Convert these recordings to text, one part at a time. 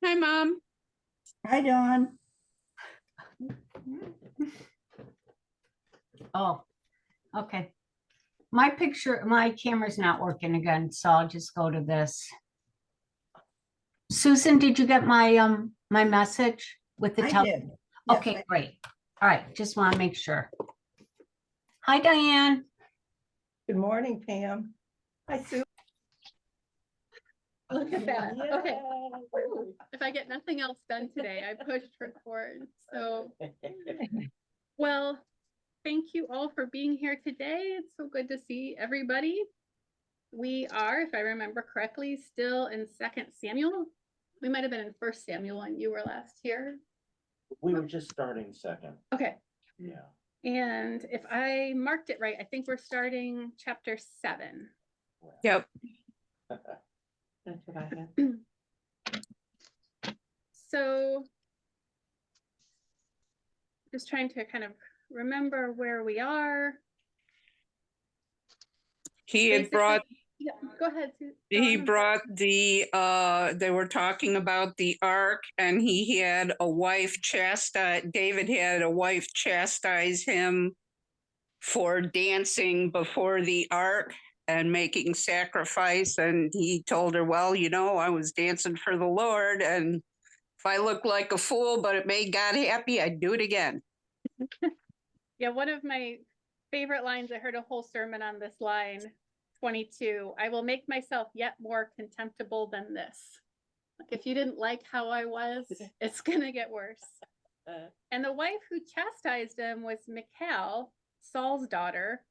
Hi, Mom. Hi, Dawn. Oh, okay. My camera's not working again, so I'll just go to this. Susan, did you get my message with the I did. Yes, Okay, great. All right, just want to make sure. Hi, Diane. Good morning, Pam. Hi, Sue. Look at that. Okay. Yay. If I get nothing else done today, I pushed record. So, well, thank you all for being here today. It's so good to see everybody. We are, if I remember correctly, still in 2 Samuel. We might have been in 1 Samuel when you were last here. We were just starting second. Okay. Yeah. And if I marked it right, I think we're starting chapter 7. Yep. That's what I have. So just trying to kind of remember where we are. He had brought, Yeah, go ahead. he Dawn. brought they were talking about the ark, and he had a wife David had a wife chastise him for dancing before the ark and making sacrifice. And he told her, well, I was dancing for the Lord, and if I look like a fool, but it made God happy, I'd do it again. Yeah, one of my favorite lines, I heard a whole sermon on this line, 22, I will make myself yet more contemptible than this. Like if you didn't like how I was, it's gonna get worse. And the wife who chastised him was Michal, Saul's daughter.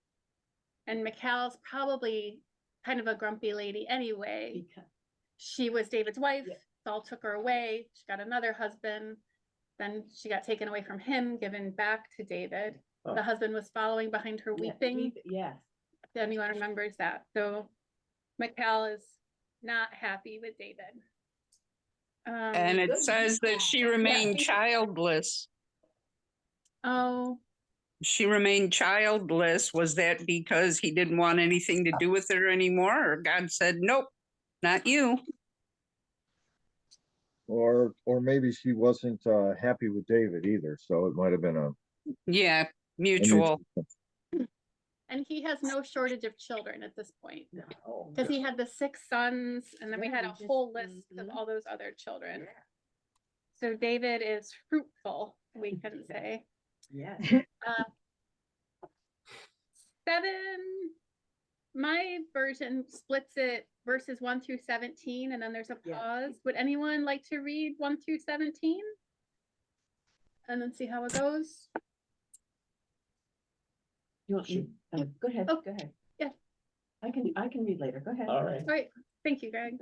And Michal's probably kind of a grumpy lady anyway. She was David's wife. Yeah. Saul took her away. She got another husband. Then she got taken away from him, given back to David. Oh. The husband was following behind her weeping. Yes. If anyone remembers that. So Michal is not happy with David. And it says that she remained childless. Oh. She remained childless. Was that because he didn't want anything to do with her anymore? Or God said, nope, not you? Or maybe she wasn't happy with David either. So it might have been a mutual. And he has no shortage of children at this point. Because he had the 6 sons, and then we had a whole list of all those other children. So David is fruitful, we can say. Yes. 7, my version splits it verses 1 through 17, and then there's a pause. Would anyone like to read 1 through 17? And then see how it goes? You want me? Go ahead. Oh, go ahead. Yeah. I can read later. Go ahead. All right. All right. Thank you, Greg.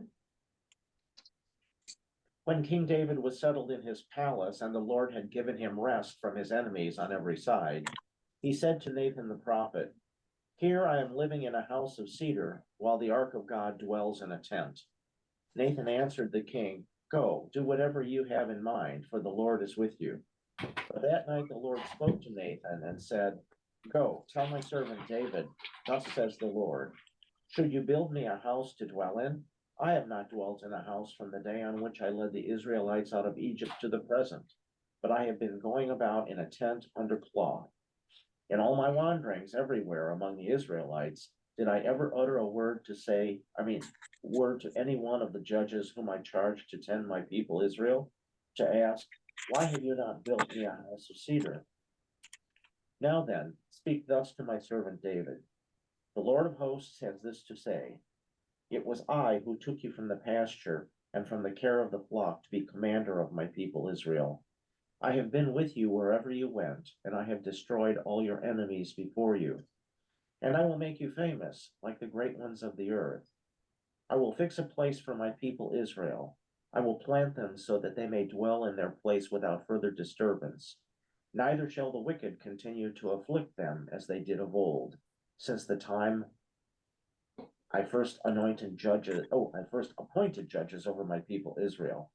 When King David was settled in his palace and the Lord had given him rest from his enemies on every side, he said to Nathan the prophet, here I am living in a house of cedar, while the ark of God dwells in a tent. Nathan answered the king, go, do whatever you have in mind, for the Lord is with you. But that night the Lord spoke to Nathan and said, go, tell my servant David, thus says the Lord, should you build me a house to dwell in? I have not dwelt in a house from the day on which I led the Israelites out of Egypt to the present, but I have been going about in a tent under cloth. In all my wanderings everywhere among the Israelites, did I ever utter a word to any one of the judges whom I charged to tend my people Israel, to ask, why have you not built me a house of cedar? Now then, speak thus to my servant David. The Lord of hosts has this to say, it was I who took you from the pasture and from the care of the flock to be commander of my people Israel. I have been with you wherever you went, and I have destroyed all your enemies before you. And I will make you famous, like the great ones of the earth. I will fix a place for my people Israel. I will plant them so that they may dwell in their place without further disturbance. Neither shall the wicked continue to afflict them as they did of old, since the time I first appointed judges over my people Israel.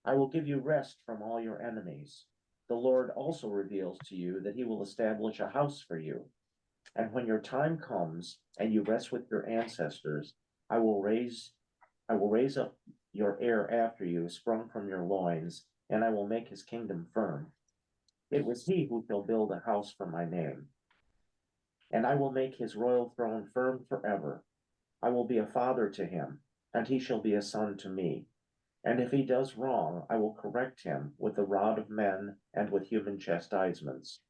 I will give you rest from all your enemies. The Lord also reveals to you that he will establish a house for you. And when your time comes and you rest with your ancestors, I will raise up your heir after you, sprung from your loins, and I will make his kingdom firm. It was he who shall build a house for my name. And I will make his royal throne firm forever. I will be a father to him, and he shall be a son to me. And if he does wrong, I will correct him with the rod of men and with human chastisements.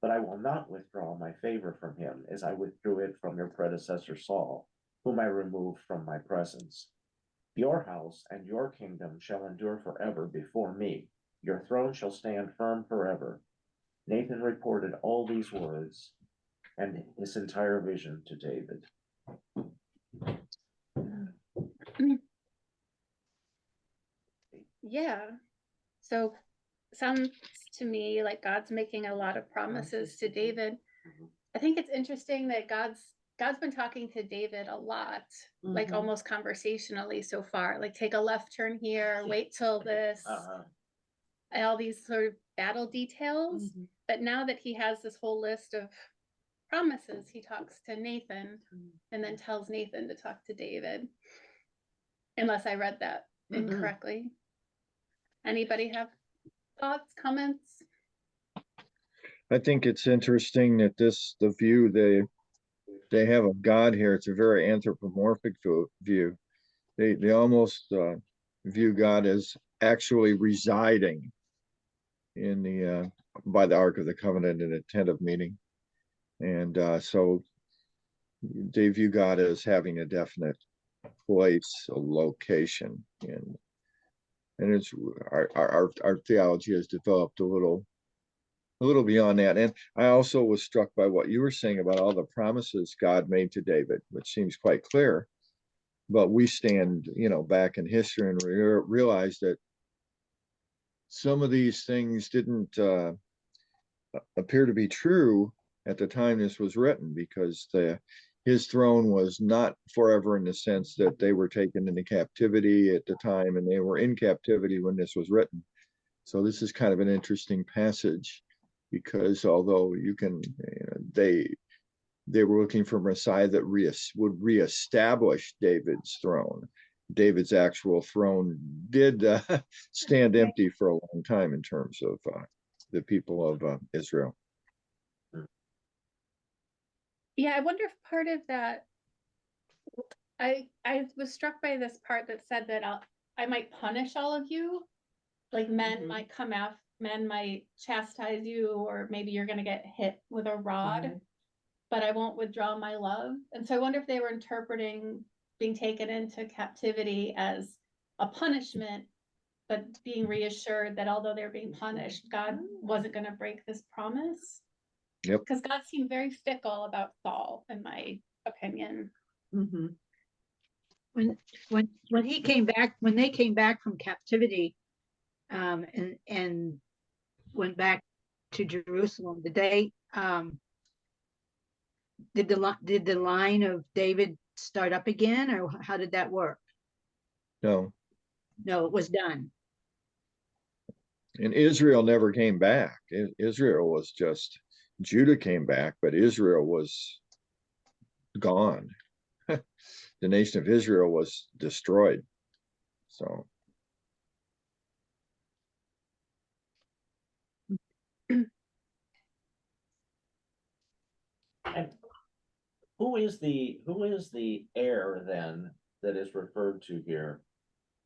But I will not withdraw my favor from him as I withdrew it from your predecessor Saul, whom I removed from my presence. Your house and your kingdom shall endure forever before me. Your throne shall stand firm forever. Nathan reported all these words and his entire vision to David. Yeah. So sounds to me like God's making a lot of promises to David. I think it's interesting that God's been talking to David a lot, like Mhm. almost conversationally so far, like take a left turn here, wait till this, all these sort of battle details. But now that he has this whole list of promises, he talks to Nathan and then tells Nathan to talk to David. Unless I read that incorrectly. Anybody have thoughts, comments? I think it's interesting that the view they have of God here, it's a very anthropomorphic view. They almost view God as actually residing in the by the Ark of the Covenant in a tent of meeting. And so they view God as having a definite place, a location, and it's our theology has developed a little beyond that. And I also was struck by what you were saying about all the promises God made to David, which seems quite clear. But we stand, back in history and realize that some of these things didn't appear to be true at the time this was written, because his throne was not forever, in the sense that they were taken into captivity at the time and they were in captivity when this was written. So this is kind of an interesting passage, because although they were looking for a Messiah that would reestablish David's throne, David's actual throne did stand empty for a long time in terms of the people of Israel. Yeah, I wonder if part of that, I was struck by this part that said that I might punish all of you, like men might come out, men might chastise you, or maybe you're gonna get hit with a rod, but I won't withdraw my love. And so I wonder if they were interpreting being taken into captivity as a punishment, but being reassured that although they're being punished, God wasn't gonna break this promise. Yep. Because God seemed very fickle about Saul, in my opinion. When he came back, when they came back from captivity, and went back to Jerusalem, did the line of David start up again, or how did that work? No, No, it was done. and Israel never came back. Israel was just, Judah came back, but Israel was gone. The nation of Israel was destroyed. So And who is the heir then that is referred to here?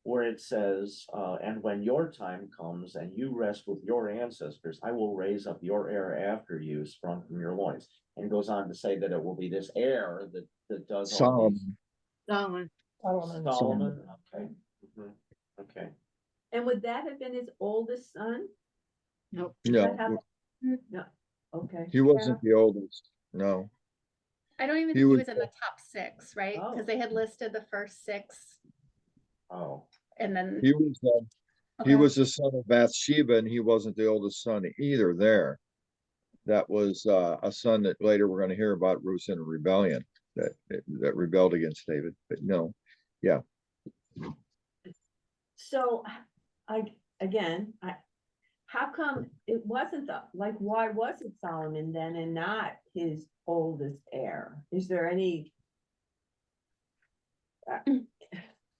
Where it says, and when your time comes and you rest with your ancestors, I will raise up your heir after you, sprung from your loins. And goes on to say that it will be this heir that does all these. Solomon. Solomon. Solomon, okay. Okay. And would that have been his oldest son? Nope. No, No, okay. he wasn't the oldest. No, I don't even He think he was- was in the top 6, right? Oh. Because they had listed the first 6 Oh, and then. he was Okay. he was the son of Bathsheba, and he wasn't the oldest son either there. That was a son that later we're going to hear about, rose in a rebellion that rebelled against David. But no, yeah. So how come it wasn't why was it Solomon then and not his oldest heir? Is there any?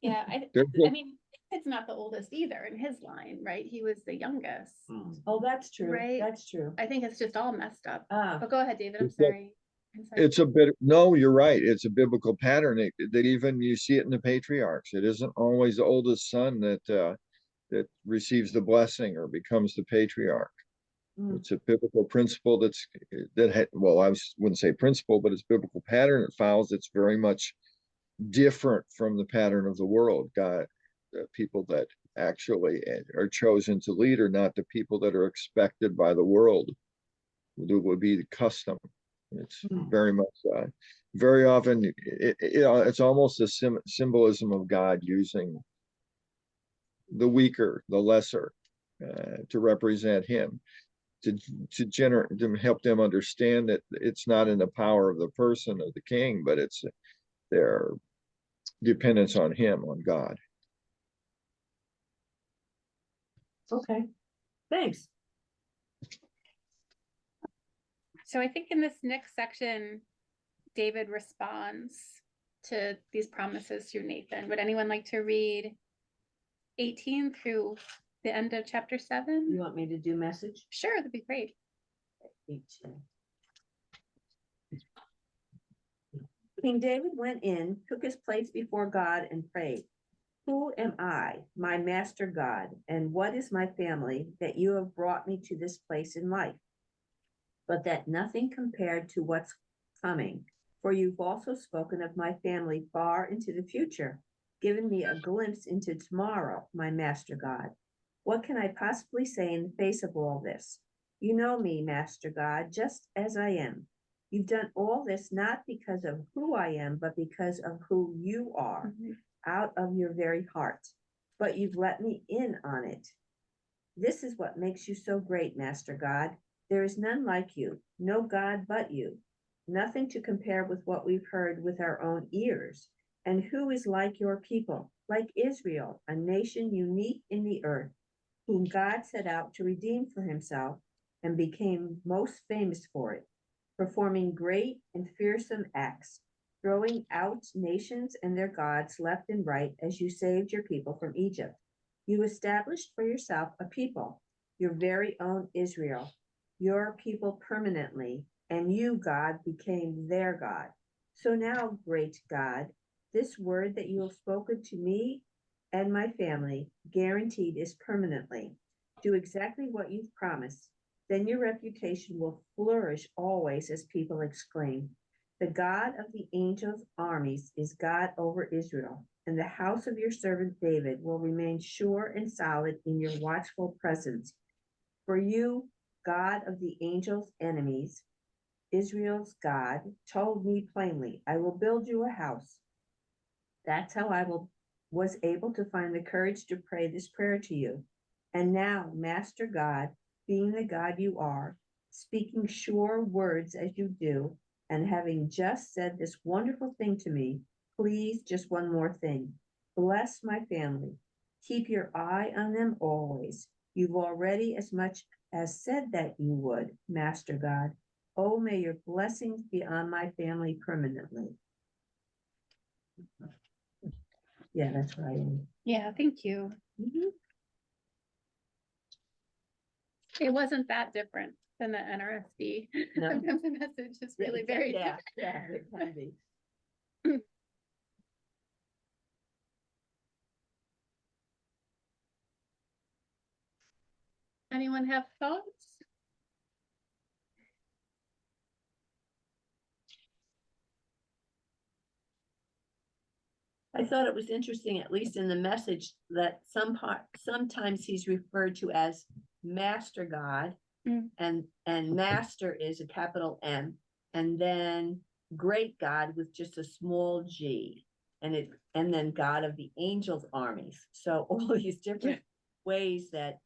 Yeah, There's I mean, David's not the oldest either in his line, right? He was the youngest. Hmm. Oh, that's true. Right. That's true. I think it's just all messed up. Ah, But go ahead, David. I'm It's a- sorry. I'm sorry. It's a bit, no, you're right. It's a biblical pattern that even you see it in the patriarchs. It isn't always the oldest son that receives the blessing or becomes the patriarch. mm, It's a biblical principle well, wouldn't say principle, but it's biblical pattern it follows. It's very much different from the pattern of the world. God, the people that actually are chosen to lead are not the people that are expected by the world. It would be the custom. It's Hmm. very much, very often, it's almost a symbolism of God using the weaker, the lesser, to represent Him, to help them understand that it's not in the power of the person of the king, but it's their dependence on Him, on God. okay. Thanks. So I think in this next section, David responds to these promises through Nathan. Would anyone like to read 18 through the end of chapter You 7? want me to do message? Sure, that'd be great. 18. King David went in, took his place before God and prayed. Who am I, my master God, and what is my family that you have brought me to this place in life? But that nothing compared to what's coming, for you've also spoken of my family far into the future, given me a glimpse into tomorrow, my master God. What can I possibly say in the face of all this? You know me, master God, just as I am. You've done all this not because of who I am, but because of who you are, out of your very heart. But you've let me in on it. This is what makes you so great, Master God. There is none like you, no God but you. Nothing to compare with what we've heard with our own ears. And who is like your people, like Israel, a nation unique in the earth, whom God set out to redeem for himself and became most famous for it, performing great and fearsome acts, throwing out nations and their gods left and right as you saved your people from Egypt. You established for yourself a people, your very own Israel, your people permanently, and you, God, became their God. So now, great God, this word that you have spoken to me and my family, guaranteed is permanently. Do exactly what you've promised. Then your reputation will flourish always as people exclaim, the God of the angels' armies is God over Israel, and the house of your servant David will remain sure and solid in your watchful presence. For you, God of the angels' enemies, Israel's God, told me plainly, I will build you a house. That's how was able to find the courage to pray this prayer to you. And now, Master God, being the God you are, speaking sure words as you do, and having just said this wonderful thing to me, please just one more thing. Bless my family. Keep your eye on them always. You've already as much as said that you would, Master God. Oh, may your blessings be on my family permanently. Yeah, that's right. Yeah, thank you. It wasn't that different than the NRSV. No. Sometimes the message is really very Yeah, different. yeah, it can be. Anyone have thoughts? I thought it was interesting, at least in the message, that sometimes he's referred to as Master God. Mm. And master is a capital M, and then great God with just a small g. And then God of the angels' armies. So all these different ways that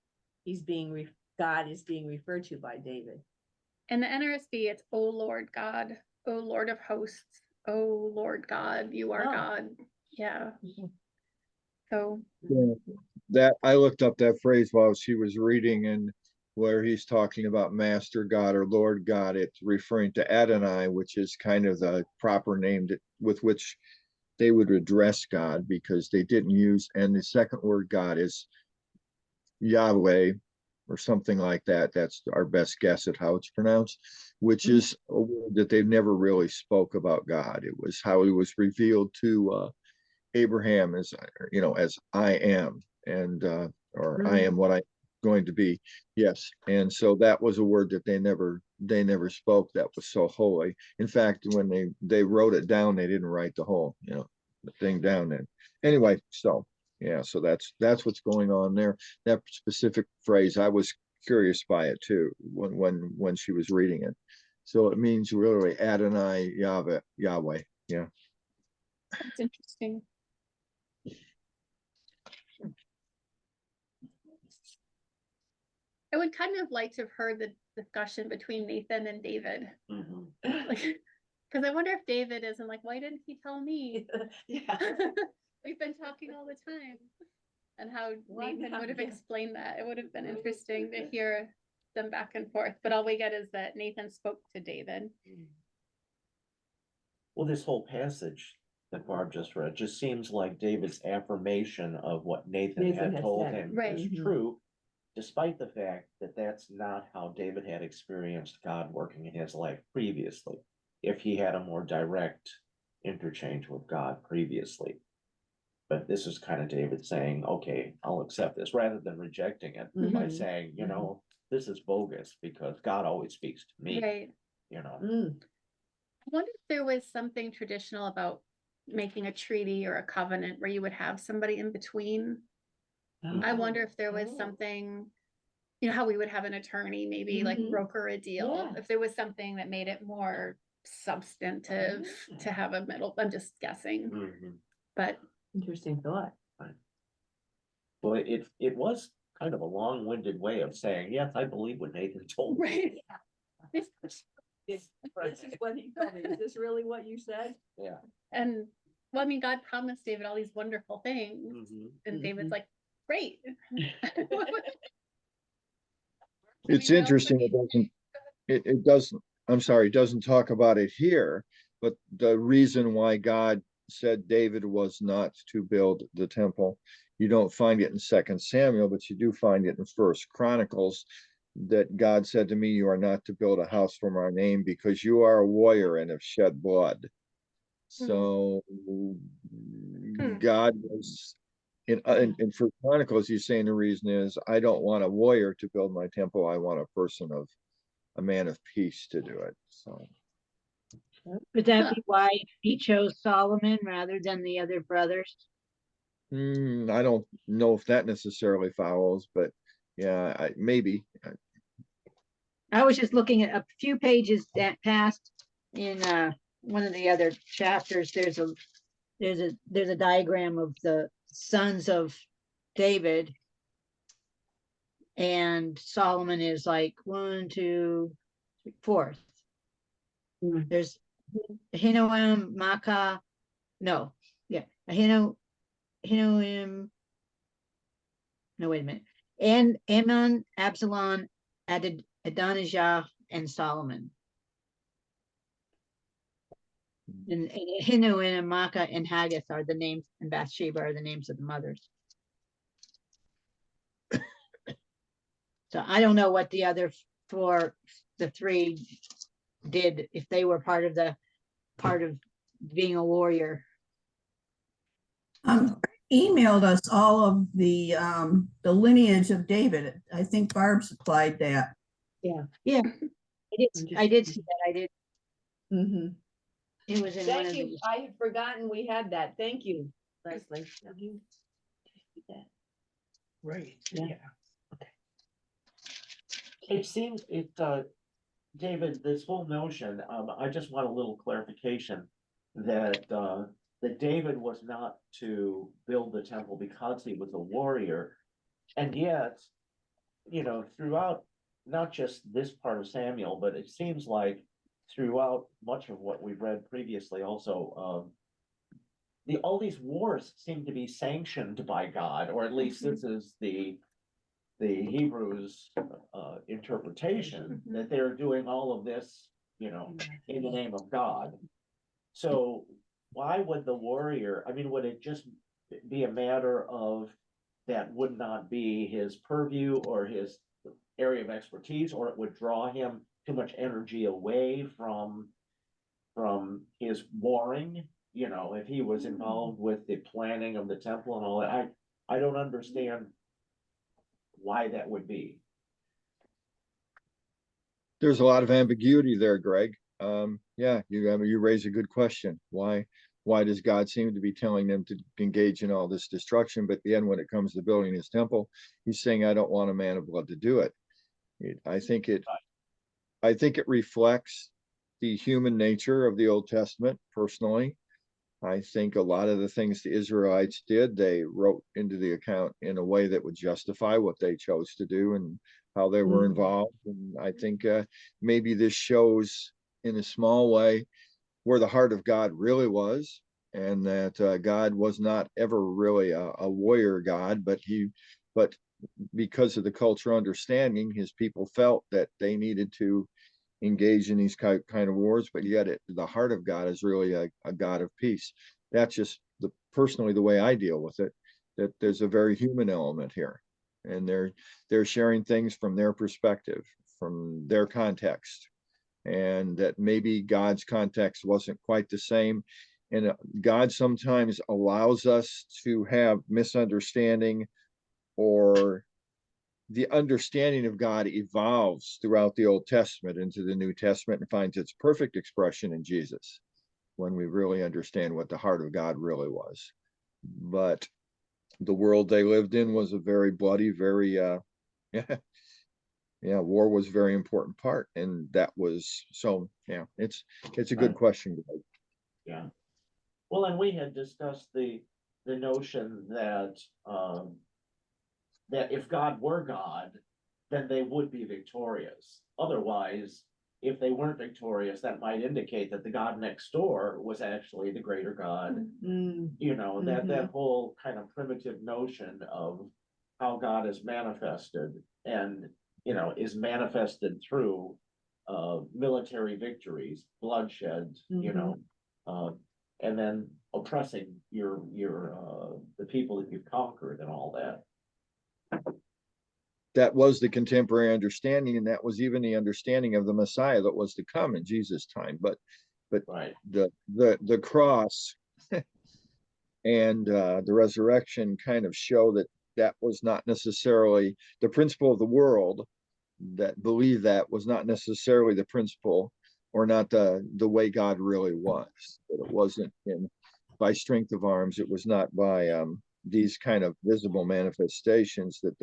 God is being referred to by David. In the NRSV, it's O Lord God, O Lord of hosts, O Lord God, you are Oh. God. Yeah. So, Yeah, that I looked up that phrase while she was reading, and where he's talking about Master God or Lord God, it's referring to Adonai, which is kind of the proper name with which they would address God because they didn't use, and the second word God is Yahweh or something like that. That's our best guess at how it's pronounced, which is a word that they've never really spoke about God. It was how he was revealed to Abraham as, as I am, and or I am what I'm going to be. Yes. And so that was a word that they never spoke. That was so holy. In fact, when they wrote it down, they didn't write the whole, the thing down then. Anyway, so yeah, so that's what's going on there. That specific phrase, I was curious by it too when she was reading it. So it means really Adonai Yahweh. Yeah. That's interesting. I would kind of like to have heard the discussion between Nathan and David. Mhm. Because I wonder if David isn't like, why didn't he tell me? Yeah. We've been talking all the time. And how Why Nathan not? would have Yeah. explained that. It would have been interesting to hear them back and forth. But all we get is that Nathan spoke to David. Well, this whole passage that Barb just read just seems like David's affirmation of what Nathan Nathan had had told said. him Right. is Mhm. true, despite the fact that that's not how David had experienced God working in his life previously. If he had a more direct interchange with God previously. But this is kind of David saying, okay, I'll accept this, rather than rejecting it by Mhm. saying, Mhm. this is bogus because God always speaks to me, Right. I wonder if there was something traditional about making a treaty or a covenant where you would have somebody in between. I wonder if there was Oh. something, how we would have an attorney, maybe like Mhm. broker a deal. Yeah. If there was something that made it more substantive to have a middle, I'm just guessing, Mhm. but Interesting thought. Well, it was kind of a long-winded way of saying, yes, I believe what Nathan told me. right. This is what he told me. Is this really what you said? Yeah. And well, I mean, God promised David all these wonderful things, Mhm. and David's like, great. It's interesting. It doesn't, I'm sorry, it doesn't talk about it here, but the reason why God said David was not to build the temple, you don't find it in 2 Samuel, but you do find it in 1 Chronicles, that God said to me, you are not to build a house for my name because you are a warrior and have shed blood. So God was in 1 Chronicles, he's saying the reason is I don't want a warrior to build my temple. I want a man of peace to do it. So Would that be why he chose Solomon rather than the other brothers? I don't know if that necessarily follows, but yeah, maybe. I was just looking at a few pages that passed in one of the other chapters. There's a diagram of the sons of David, and Solomon is like 1, 2, 3, 4th. There's Ahinoam, Maacah, no, yeah, Ahinoam. No, wait a minute. And Ammon, Absalom, Adonijah, and Solomon. And Ahinoam and Maacah and Haggith are the names, and Bathsheba are the names of the mothers. So I don't know what the other the 3 did, if they were part of being a warrior. Emailed us all of the lineage of David. I think Barb supplied that. Yeah, I did see that. I did. Mhm. It was in one of Thank you. these. I had forgotten we had that. Thank you, Leslie. Right. Yeah. It seems David, this whole notion, I just want a little clarification that David was not to build the temple because he was a warrior. And yet, throughout not just this part of Samuel, but it seems like throughout much of what we've read previously also, all these wars seem to be sanctioned by God, or at least this is the Hebrews interpretation that they're doing all of this, in the name of God. So why would the warrior, I mean, would it just be a matter of that would not be his purview or his area of expertise, or it would draw him too much energy away from his warring? You know, if he was involved with the planning of the temple and all that, I don't understand why that would be. There's a lot of ambiguity there, Greg. Yeah, you raise a good question. Why does God seem to be telling them to engage in all this destruction? But at the end, when it comes to building his temple, he's saying, I don't want a man of blood to do it. I think it reflects the human nature of the Old Testament, personally. I think a lot of the things the Israelites did, they wrote into the account in a way that would justify what they chose to do and how they were involved. And I think maybe this shows in a small way where the heart of God really was, and that God was not ever really a warrior God, but because of the cultural understanding, his people felt that they needed to engage in these kind of wars, but yet the heart of God is really a God of peace. That's just personally the way I deal with it, that there's a very human element here, and they're sharing things from their perspective, from their context, and that maybe God's context wasn't quite the same. And God sometimes allows us to have misunderstanding, or the understanding of God evolves throughout the Old Testament into the New Testament and finds its perfect expression in Jesus, when we really understand what the heart of God really was. But the world they lived in was a very bloody, very war was a very important part, and that was so. Yeah, it's a good question, Greg. Yeah. Well, and we had discussed the notion that that if God were God, then they would be victorious. Otherwise, if they weren't victorious, that might indicate that the God next door was actually the greater God. You know, that whole kind of primitive notion of how God is manifested, and, you know, is manifested through military victories, bloodshed, you know, and then oppressing the people that you've conquered and all that. That was the contemporary understanding, and that was even the understanding of the Messiah that was to come in Jesus' time. But Right. the cross and the resurrection kind of show that was not necessarily the principle of the world, that believed that was not necessarily the principle, or not the way God really was. That it wasn't by strength of arms. It was not by these kind of visible manifestations that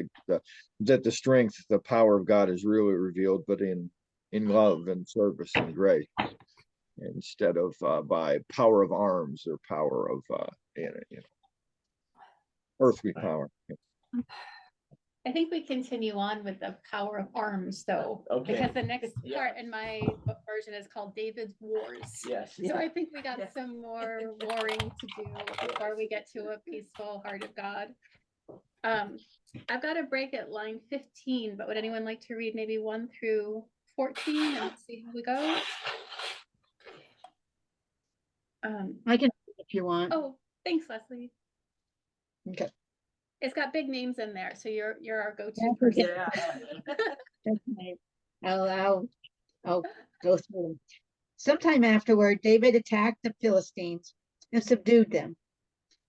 the strength, the power of God is really revealed, but in love and service and grace, instead of by power of arms or power of earthly power. I think we continue on with the power of arms, though. Okay. Because the next Yeah. part in my version is called David's Wars. Yes. So I think we got Yeah. some more warring to do before we get to a peaceful heart of God. I've got a break at line 15, but would anyone like to read maybe 1 through 14 and see how we go? I can, if you want. Oh, thanks, Leslie. Okay. It's got big names in there, so you're our go-to That's person. okay. That's fine. I'll go through them. Sometime afterward, David attacked the Philistines and subdued them.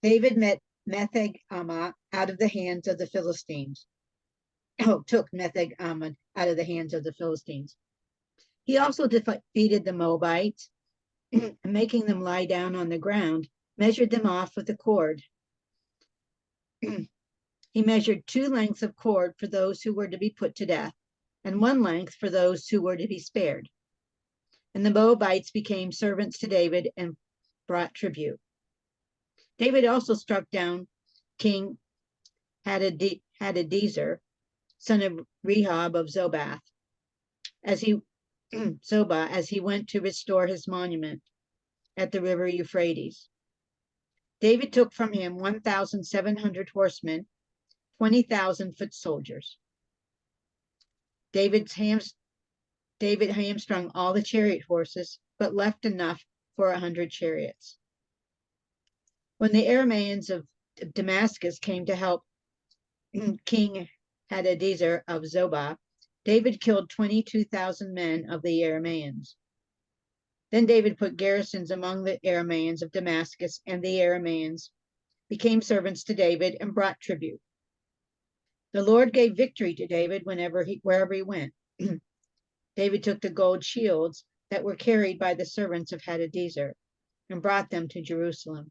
David met Metheg-Ammah out of the hands of the Philistines. Took Metheg-Ammah out of the hands of the Philistines. He also defeated the Moabites, making them lie down on the ground, measured them off with a cord. He measured 2 lengths of cord for those who were to be put to death, and 1 length for those who were to be spared. And the Moabites became servants to David and brought tribute. David also struck down King Hadadezer, son of Rehob of Zobah, as he went to restore his monument at the river Euphrates. David took from him 1,700 horsemen, 20,000 foot soldiers. David hamstrung all the chariot horses, but left enough for 100 chariots. When the Aramaeans of Damascus came to help King Hadadezer of Zobah, David killed 22,000 men of the Aramaeans. Then David put garrisons among the Aramaeans of Damascus, and the Aramaeans became servants to David and brought tribute. The Lord gave victory to David wherever he went. David took the gold shields that were carried by the servants of Hadadezer and brought them to Jerusalem.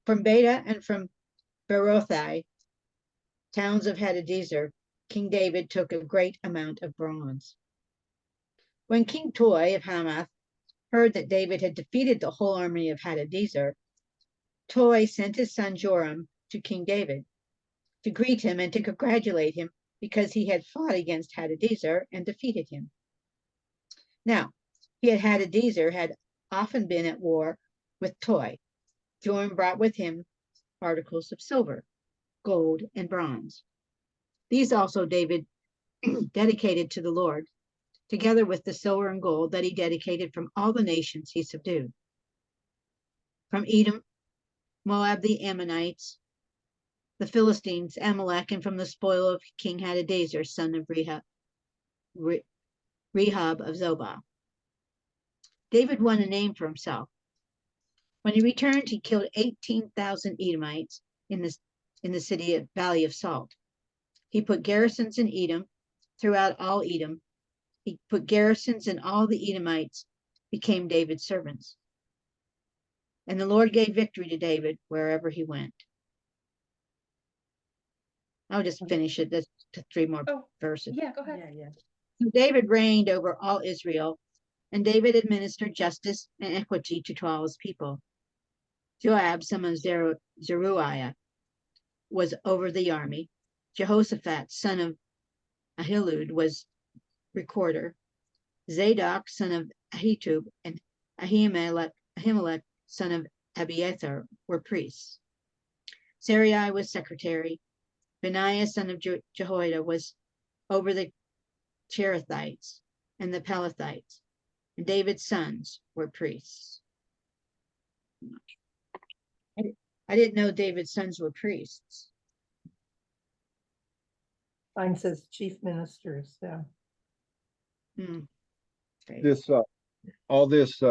From Beta and from Berothai, towns of Hadadezer, King David took a great amount of bronze. When King Toi of Hamath heard that David had defeated the whole army of Hadadezer, Toi sent his son Joram to King David to greet him and to congratulate him because he had fought against Hadadezer and defeated him. Now, Hadadezer had often been at war with Toi. Joram brought with him articles of silver, gold, and bronze. These also David dedicated to the Lord, together with the silver and gold that he dedicated from all the nations he subdued. From Edom, Moab, the Ammonites, the Philistines, Amalek, and from the spoil of King Hadadezer, son of Rehob of Zobah. David won a name for himself. When he returned, he killed 18,000 Edomites in the city of Valley of Salt. He put garrisons in Edom, throughout all Edom. He put garrisons, and all the Edomites became David's servants. And the Lord gave victory to David wherever he went. I'll just finish it. That's 3 more Oh, verses. yeah, go ahead. Yeah, yeah. So David reigned over all Israel, and David administered justice and equity to all his people. Joab, son of Zeruiah, was over the army. Jehoshaphat, son of Ahilud, was recorder. Zadok, son of Ahitub, and Ahimelech, son of Abiathar, were priests. Sarai was secretary. Benaiah, son of Jehoiada, was over the Cherethites and the Pelethites, and David's sons were priests. I didn't know David's sons were priests. Mine says chief ministers, yeah. Okay. This, all this,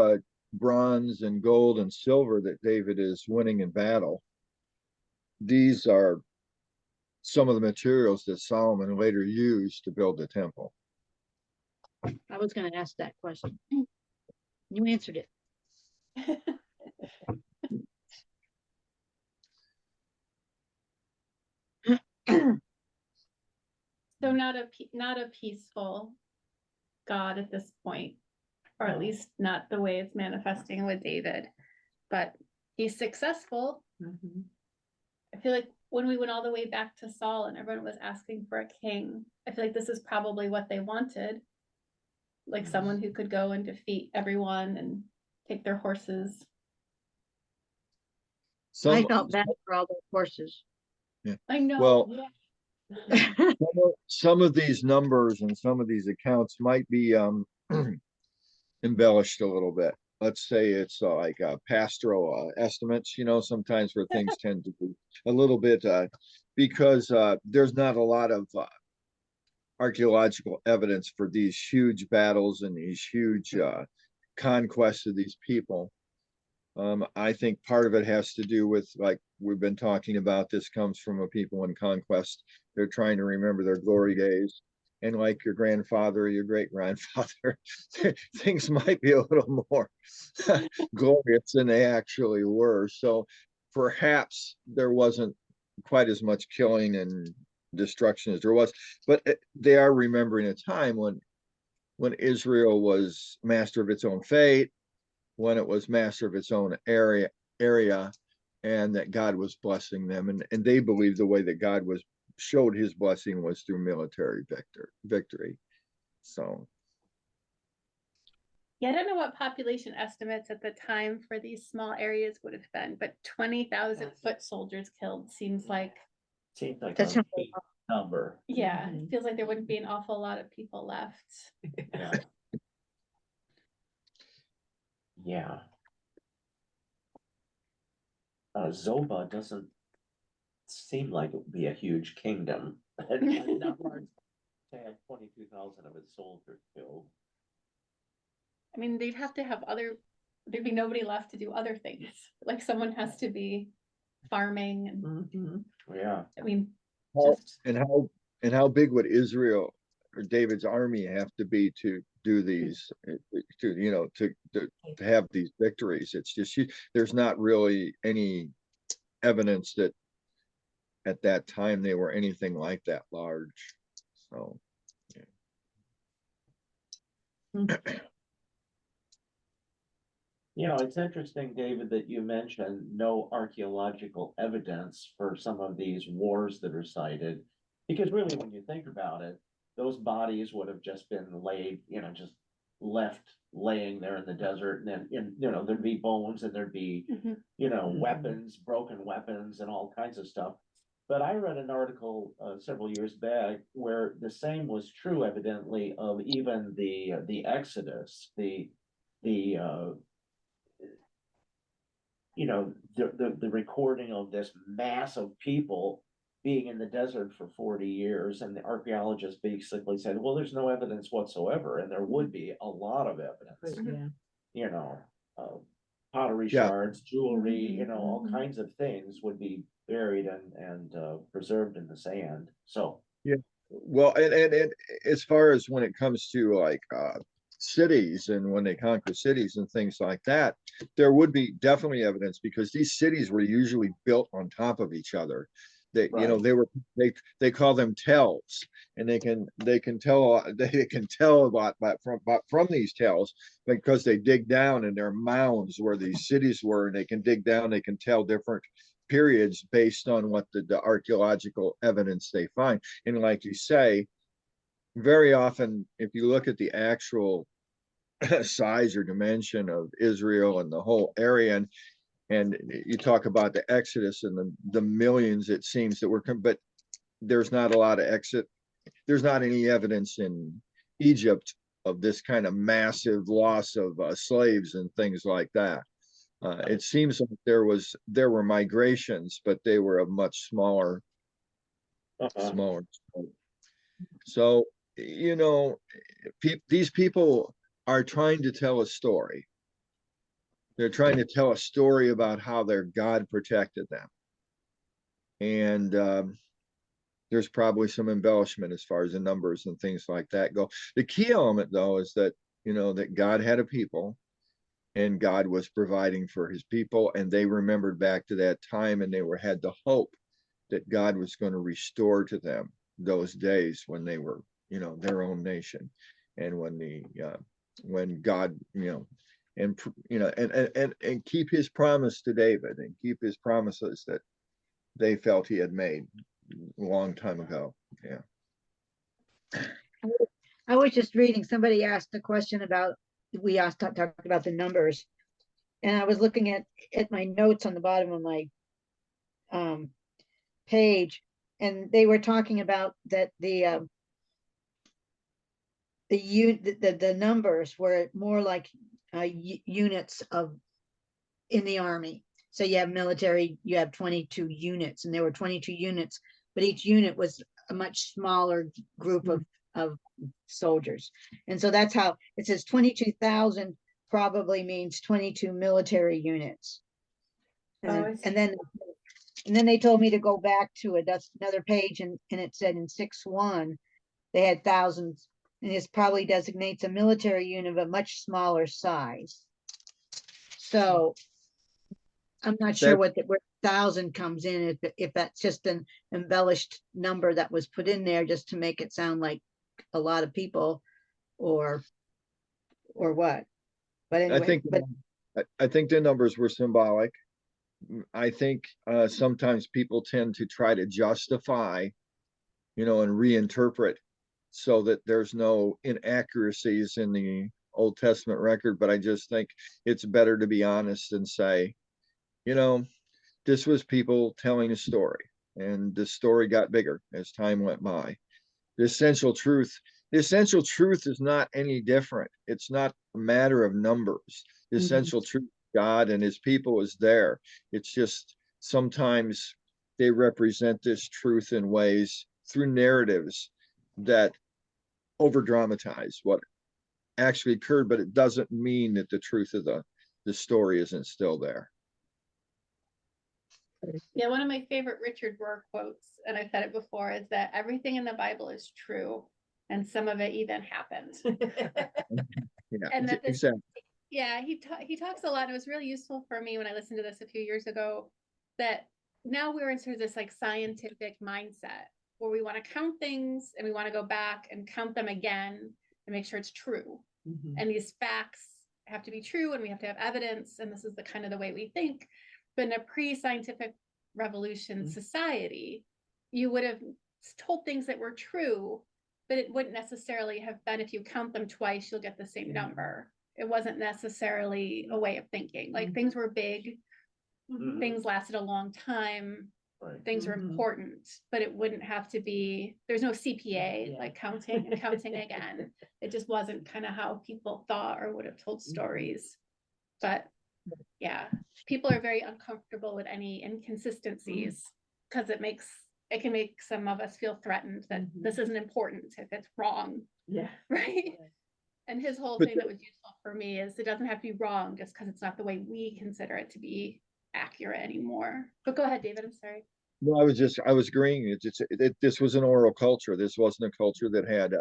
bronze and gold and silver that David is winning in battle, these are some of the materials that Solomon later used to build the temple. I was going to ask that question. You answered it. So not a peaceful God at this point, or at least not the way it's manifesting with David, but he's successful. Mhm. I feel like when we went all the way back to Saul and everyone was asking for a king, I feel like this is probably what they wanted. Like someone who could go and defeat everyone and take their horses. I Some, felt bad for all those horses. I know. Well, yeah. some of these numbers and some of these accounts might be embellished a little bit. Let's say it's like pastoral estimates, sometimes where things tend to be a little bit because there's not a lot of archaeological evidence for these huge battles and these huge conquests of these people. I think part of it has to do with, like we've been talking about, this comes from a people in conquest. They're trying to remember their glory days. And like your grandfather or your great grandfather, things might be a little more glorious than they actually were. So perhaps there wasn't quite as much killing and destruction as there was, but they are remembering a time when Israel was master of its own fate, when it was master of its own area, and that God was blessing them. And they believed the way that God showed his blessing was through military victory. So. Yeah, I don't know what population estimates at the time for these small areas would have been, but 20,000 foot soldiers killed seems like, Seems like That's a how- big number. yeah, Mhm. it feels like there wouldn't be an awful lot of people left. Yeah. Yeah. Zoba doesn't seem like it would be a huge kingdom. And not large to have 22,000 of its soldiers killed. I mean, they'd have to have there'd be nobody left to do other things. Like someone has to be farming and, Mhm. Yeah, I mean, How- just, and how big would Israel or David's army have to be to do these, to, you know, to have these victories? It's just, there's not really any evidence that at that time they were anything like that large. So, you know, it's interesting, David, that you mentioned no archaeological evidence for some of these wars that are cited. Because really, when you think about it, those bodies would have just been laid, you know, just left laying there in the desert, and then, you know, there'd be bones and there'd be, Mhm. you know, Mhm. weapons, broken weapons and all kinds of stuff. But I read an article several years back where the same was true, evidently, of even the Exodus, the you know, the recording of this mass of people being in the desert for 40 years, and the archaeologists basically said, well, there's no evidence whatsoever, and there would be a lot of evidence, Yeah. you know, pottery Yeah. shards, jewelry, you know, all Mhm. kinds of things would be buried and preserved in the sand. So, well, and as far as when it comes to like cities and when they conquer cities and things like that, there would be definitely evidence because these cities were usually built on top of each other. They, you know, Right. they call them tells, and they can tell they can tell about from these tells because they dig down and there are mounds where these cities were, and they can dig down, they can tell different periods based on what the archaeological evidence they find. And like you say, very often, if you look at the actual size or dimension of Israel and the whole area, and you talk about the Exodus and the millions it seems that were, but there's not a lot of there's not any evidence in Egypt of this kind of massive loss of slaves and things like that. It seems like there were migrations, but they were of much smaller Uh-huh. smaller. So, you know, these people are trying to tell a story. They're trying to tell a story about how their God protected them. And there's probably some embellishment as far as the numbers and things like that go. The key element, though, is that, you know, that God had a people and God was providing for his people. And they remembered back to that time, and they had the hope that God was going to restore to them those days when they were, you know, their own nation, and when God, you know, and you know, and keep his promise to David and keep his promises that they felt he had made a long time ago. Yeah. I was just reading, somebody asked a question about, talked about the numbers. And I was looking at my notes on the bottom of my page, and they were talking about that the numbers were more like units of in the army. So you have military, you have 22 units, and there were 22 units, but each unit was a much smaller group of soldiers. And so that's how it says 22,000 probably means 22 military units. And then they told me to go back to it. That's another page, and it said in 6:1 they had thousands, and this probably designates a military unit of a much smaller size. So I'm not sure where 1,000 comes in, if that's just an embellished number that was put in there just to make it sound like a lot of people, or what. But anyway, I think the numbers were symbolic. I think sometimes people tend to try to justify, you know, and reinterpret so that there's no inaccuracies in the Old Testament record. But I just think it's better to be honest and say, you know, this was people telling a story, and the story got bigger as time went by. The essential truth is not any different. It's not a matter of numbers. The essential truth, God and his people, is there. It's just sometimes they represent this truth in ways through narratives that over dramatize what actually occurred, but it doesn't mean that the truth of the story isn't still there. Yeah, one of my favorite Richard Rohr quotes, and I've said it before, is that everything in the Bible is true, and some of it even happened. Yeah, And that this, exactly. yeah, he talks a lot. And it was really useful for me when I listened to this a few years ago, that now we're in sort of this like scientific mindset where we want to count things and we want to go back and count them again and make sure it's true. And these facts have to be true and we have to have evidence. And this is the kind of the way we think. But in a pre-scientific revolution society, you would have told things that were true, but it wouldn't necessarily have been, if you count them twice, you'll get the same number. It wasn't necessarily a way of thinking. Like things were big, things lasted a long time, Right. things were important, but it wouldn't have to be, there's no CPA, like counting and counting again. It just wasn't kind of how people thought or would have told stories. But yeah, people are very uncomfortable with any inconsistencies because it can make some of us feel threatened that this isn't important if it's wrong, Yeah. right? And his whole But thing that was useful for me is it doesn't have to be wrong just because it's not the way we consider it to be accurate anymore. But go ahead, David, I'm sorry. No, I was agreeing. This was an oral culture. This wasn't a culture that had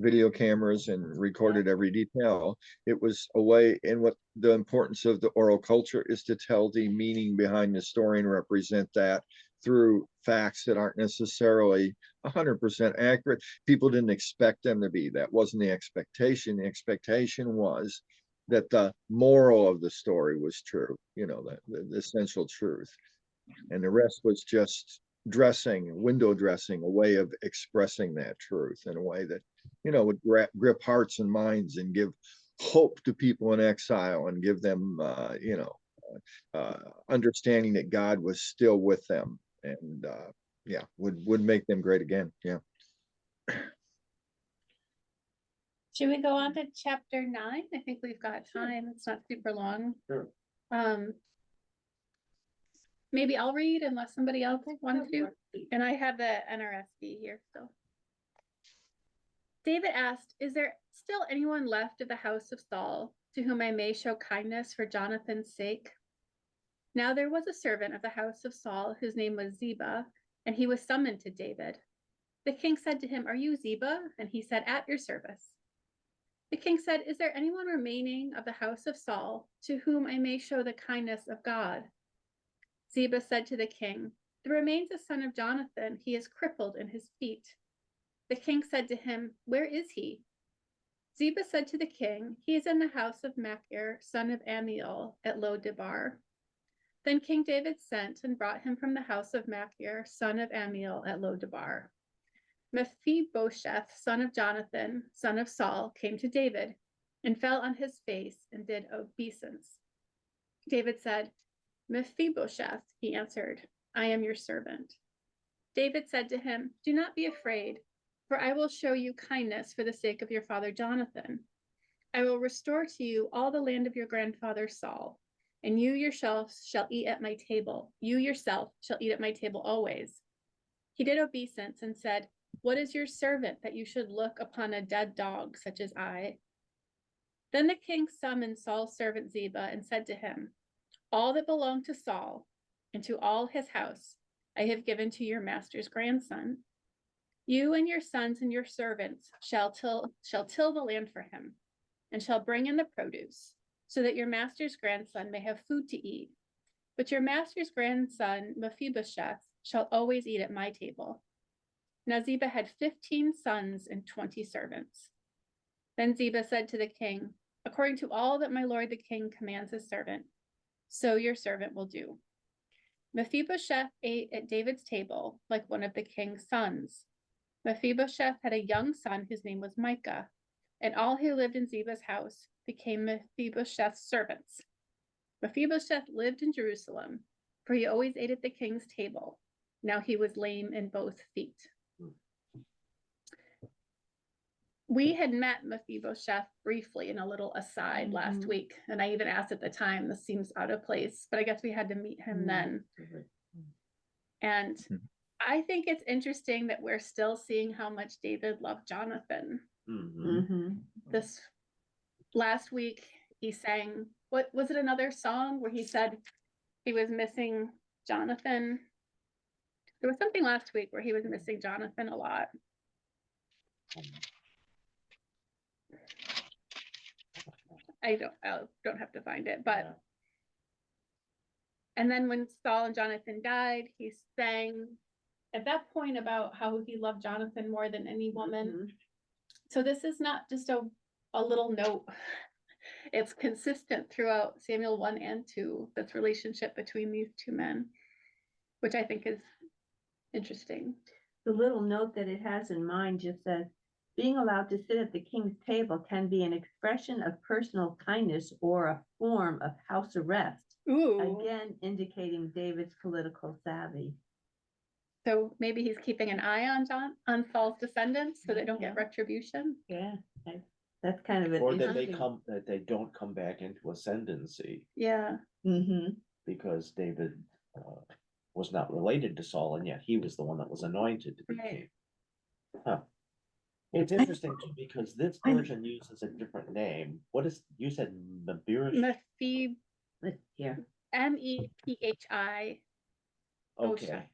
video cameras and recorded every detail. It was a way, and what the importance of the oral culture is to tell the meaning behind the story and represent that through facts that aren't necessarily 100% accurate. People didn't expect them to be. That wasn't the expectation. The expectation was that the moral of the story was true, the essential truth. And the rest was just window dressing, a way of expressing that truth in a way that, would grip hearts and minds and give hope to people in exile and give them, understanding that God was still with them and, would make them great again. Yeah. Should we go on to chapter 9? I think we've got time. It's not super long. Sure. Maybe I'll read unless somebody else wants to. And I have the NRSV here, so. David asked, "Is there still anyone left of the house of Saul to whom I may show kindness for Jonathan's sake?" Now there was a servant of the house of Saul whose name was Ziba, and he was summoned to David. The king said to him, "Are you Ziba?" And he said, "At your service." The king said, "Is there anyone remaining of the house of Saul to whom I may show the kindness of God?" Ziba said to the king, "There remains a son of Jonathan. He is crippled in his feet." The king said to him, "Where is he?" Ziba said to the king, "He is in the house of Machir, son of Ammiel, at Lo-debar." Then King David sent and brought him from the house of Machir, son of Ammiel, at Lo-debar. Mephibosheth, son of Jonathan, son of Saul, came to David and fell on his face and did obeisance. David said, "Mephibosheth," he answered, "I am your servant." David said to him, "Do not be afraid, for I will show you kindness for the sake of your father Jonathan. I will restore to you all the land of your grandfather Saul, and you yourself shall eat at my table. You yourself shall eat at my table always." He did obeisance and said, "What is your servant that you should look upon a dead dog such as I?" Then the king summoned Saul's servant Ziba and said to him, "All that belonged to Saul and to all his house I have given to your master's grandson. You and your sons and your servants shall till the land for him, and shall bring in the produce, so that your master's grandson may have food to eat. But your master's grandson Mephibosheth shall always eat at my table." Now Ziba had 15 sons and 20 servants. Then Ziba said to the king, "According to all that my lord the king commands his servant, so your servant will do." Mephibosheth ate at David's table like one of the king's sons. Mephibosheth had a young son whose name was Micah, and all who lived in Ziba's house became Mephibosheth's servants. Mephibosheth lived in Jerusalem, for he always ate at the king's table. Now he was lame in both feet. We had met Mephibosheth briefly in a little aside last week, and I even asked at the time, this seems out of place, but I guess we had to meet him then. And Mhm. I think it's interesting that we're still seeing how much David loved Jonathan. Mhm. This last week, he sang, what was it, another song where he said he was missing Jonathan? There was something last week where he was missing Jonathan a lot. I don't have to find it, but Yeah. and then when Saul and Jonathan died, he sang at that point about how he loved Jonathan more than any woman. So this is not just a little note. It's consistent throughout Samuel 1 and 2, this relationship between these two men, which I think is interesting. The little note that it has in mind just says, being allowed to sit at the king's table can be an expression of personal kindness or a form of house arrest. Ooh. Again, indicating David's political savvy. So maybe he's keeping an eye on Saul's descendants so they don't get Yeah. retribution. Yeah, that's kind of an Or that interesting. they don't come back into ascendancy, Yeah. Mhm. because David was not related to Saul, and yet he was the one that was anointed to be Right. king. Huh. It's interesting too, because this version uses a different name. What is, you said Mephibosheth? Mephib, Yeah. Mephi. Okay.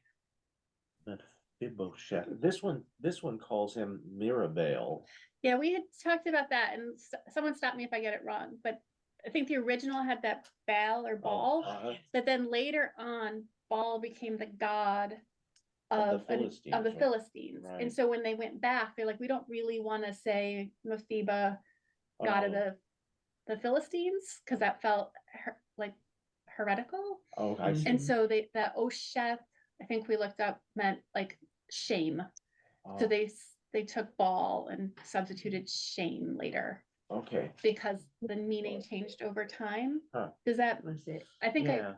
Mephibosheth. This one calls him Mirabel. Yeah, we had talked about that and someone stopped me if I get it wrong, but I think the original had that Baal or Baal, but then later on, Baal became the god Of the of Philistines, the right? Philistines. Right. And so when they went back, they're like, we don't really want to say Mephiba, god of Oh. the Philistines, because that felt like heretical. Oh, I see. And so the Osheth, I think we looked up, meant like shame. So Oh, they took Baal and substituted shame later okay. because the meaning changed over time. Huh. Does that, Was it? I think Yeah.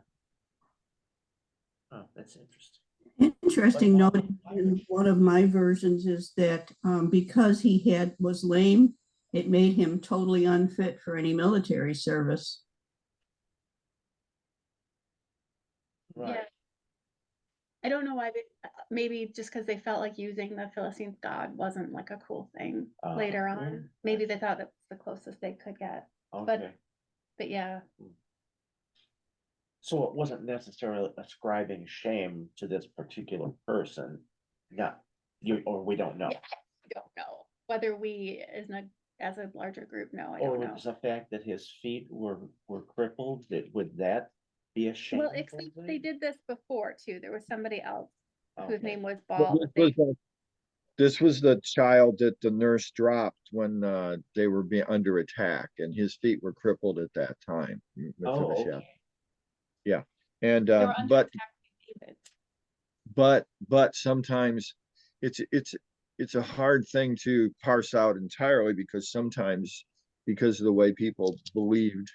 Oh, that's interesting. Interesting note in one of my versions is that because he was lame, it made him totally unfit for any military service. Right. Yeah. I don't know why maybe just because they felt like using the Philistines god wasn't like a cool thing later on. Yeah. Maybe they thought that's the closest they could get. Okay. But yeah, So it wasn't necessarily ascribing shame to this particular person. Yeah, or we don't know. Yeah, I don't know whether we as a larger group, no, I Or don't know. was the fact that his feet were crippled, would that be a shame? Well, except they did this before too. There was somebody else whose Okay. name was But Baal. This was the child that the nurse dropped when they were being under attack, and his feet were crippled at that time. Oh, Mephibosheth. okay. Yeah, and They were under attack by David. but sometimes it's a hard thing to parse out entirely, because sometimes, because of the way people believed,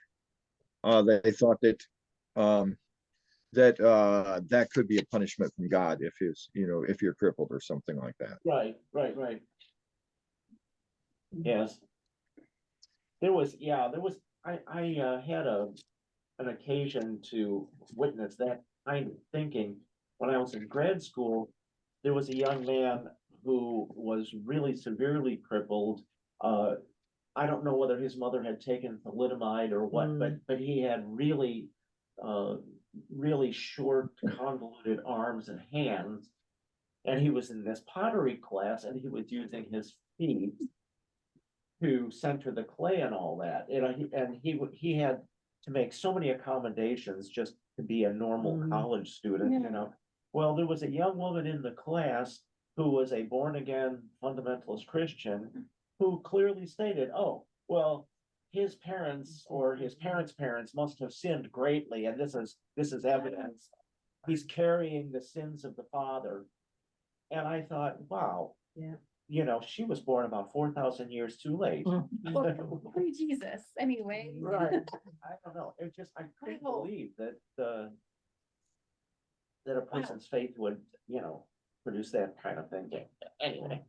they thought that that could be a punishment from God if if you're crippled or something like that. Right. Yes. There was, I had an occasion to witness that kind of thinking. When I was in grad school, there was a young man who was really severely crippled. I don't know whether his mother had taken thalidomide or what, but he had really, really short, convoluted arms and hands. And he was in this pottery class and he was using his feet to center the clay and all that. And he had to make so many accommodations just to be a normal college student, Yeah. Well, there was a young woman in the class who was a born again fundamentalist Christian who clearly stated, oh, well, his parents or his parents' must have sinned greatly, and this is evidence. He's carrying the sins of the father. And I thought, wow. Yeah. She was born about 4,000 years too late. Well, free Jesus, anyway. Right. I don't know. It just, I couldn't Wow. believe that that a person's faith would, produce that kind of thing. Anyway.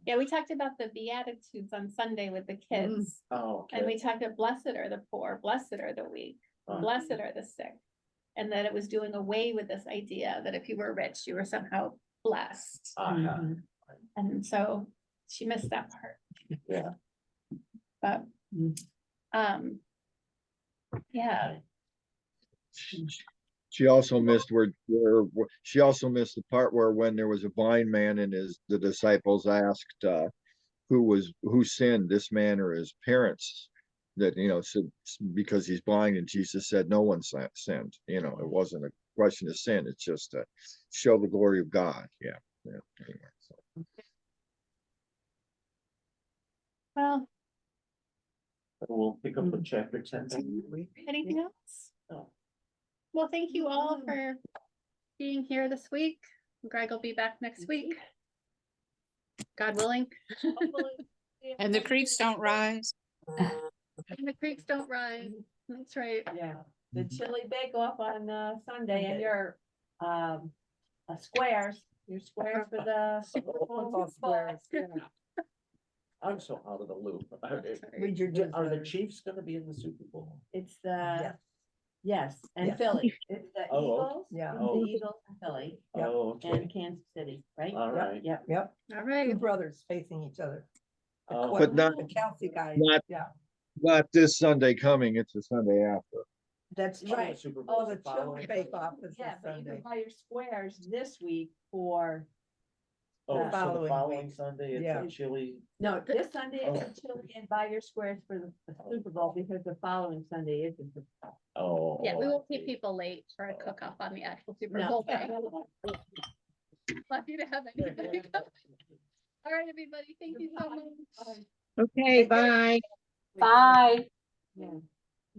Yeah, we talked about the Beatitudes on Sunday with the kids. Oh, okay. And we talked about blessed are the poor, blessed are the weak, Uh, blessed are the sick. and that it was doing away with this idea that if you were rich, you were somehow blessed. Uh-huh. And so she missed that part. Yeah. But, Mm. yeah, She also missed she also missed the part where when there was a blind man and the disciples asked, who sinned, this man or his parents? That, said, because he's blind, and Jesus said, no one sinned, it wasn't a question of sin. It's just to show the glory of God. Yeah. Anyway, so. well, We'll pick up with chapter 10. anything else? No. Well, thank you all for being here this week. Greg will be back next week. God willing. And the creeks don't rise. And the creeks don't rise. That's right. Yeah, the chili bake off on Sunday and your squares, your squares for the Super Bowl. Football squares, yeah. I'm so out of the loop. Read your Are the newsletter. Chiefs gonna be in the Super Bowl? It's the, Yes. yes, and Yes. Philly. It's the Oh, Eagles, Yeah. it's Oh. the Eagles and Philly Yep. Oh, okay. and Kansas City, right? All right. Yep. Yep, All right. two brothers facing each other. The Oh. Qu- But not- The Kelsey guy, Not- yeah, Not this Sunday coming, it's the Sunday after. that's Oh, the right. Super Bowl Oh, the following chili bake Sunday. off is Yeah, this but you can Sunday. buy your squares this week for, Oh, so the following following week. Sunday, it's Yeah. a chili. no, this Sunday is the chili and buy your squares for the Super Bowl because the following Sunday is the Super Bowl. Oh. Yeah, we I won't keep see. people late for a cook-off on the actual Super No. Bowl day. Lucky to have anybody come. All right, everybody, thank you so much. Okay, bye. Bye. Yeah.